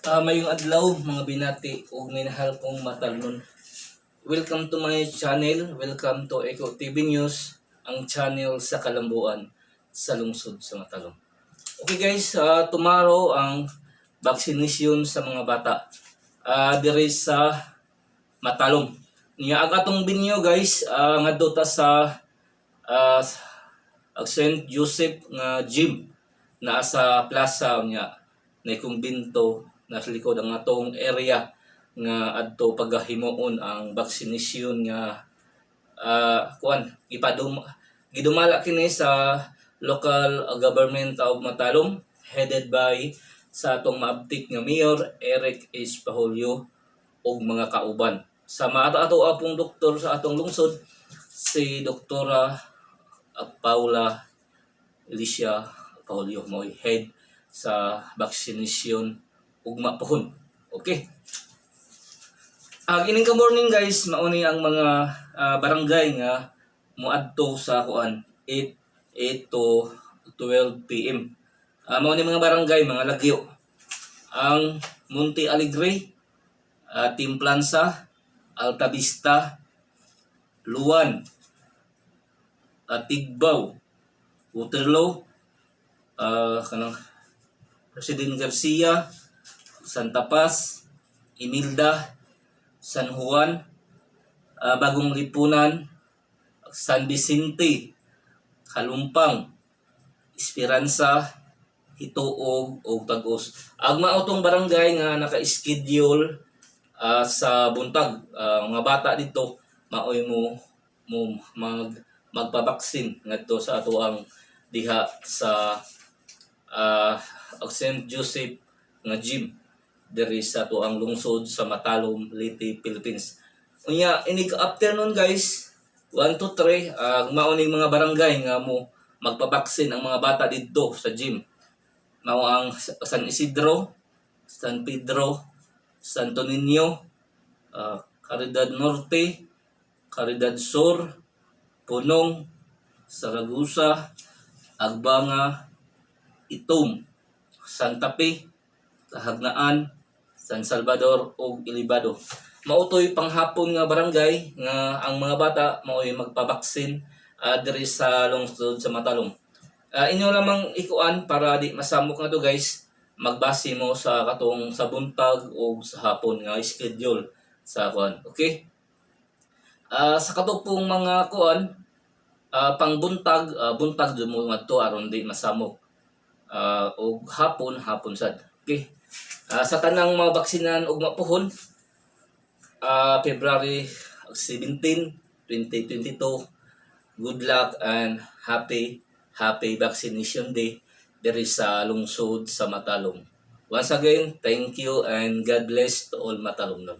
Mayong adlaw mga binati ug minahal kong matalnon. Welcome to my channel. Welcome to Eco TV News, ang channel sa kalambuan sa lungsod sa Matalom. Okay guys, tomorrow ang vaccination sa mga bata diri sa Matalom. Niya agatong binyo guys, ngadto ta sa St. Joseph nga gym na sa plaza niya na kumbinto nasa likod ang atong area nga adto pagahimuon ang vaccination nga gidumala kini sa local government of Matalom headed by sa atong maabtik nga Mayor Eric H. Pahulio ug mga kauban. Sa maato apong doktor sa atong lungsod si Doktora Paula Alicia Pahulio mo head sa vaccination ugma pohon. Okay. Ining ka morning guys, mauni ang mga barangay nga moadto sa 8 to 12 PM. Mauni mga barangay, mga lagyo. Ang Monte Alegre, Timplansa, Alta Vista, Luan, Tigbaw, Waterloo, President Garcia, Santa Paz, Imelda, San Juan, Bagong Lipunan, San Vicente, Kalumpang, Esperanza, Hituog ug Tagos. Ang mautong barangay nga naka-schedule sa buntag, mga bata dito maoy mo magpabaksin ngadto sa ato ang diha sa St. Joseph nga gym diri sa tuang lungsod sa Matalom, Leyte, Philippines. Unya inig afternoon guys, 1 to 3 mauning mga barangay nga mo magpabaksin ang mga bata didto sa gym. Mao ang San Isidro, San Pedro, Santo Niño, Caridad Norte, Caridad Sur, Punong, Saragusa, Agbanga, Itom, Santa Fe, Kahagnaan, San Salvador ug Ilibado. Mautoy panghapon nga barangay nga ang mga bata mao'y magpabaksin diri sa lungsod sa Matalom. Inyo lamang ikuan para di masamok na to guys. Magbase mo sa katong sa buntag o sa hapon nga schedule sa kuan. Okay? Sa katong mga kuan pangbuntag buntag mo madto aron di masamok. O hapon sad. Okay. Sa tanang mga baksinan ug mapuhon February 17, 2022, good luck and happy vaccination day diri sa lungsod sa Matalom. Once again, thank you and God bless to all Matalomnon.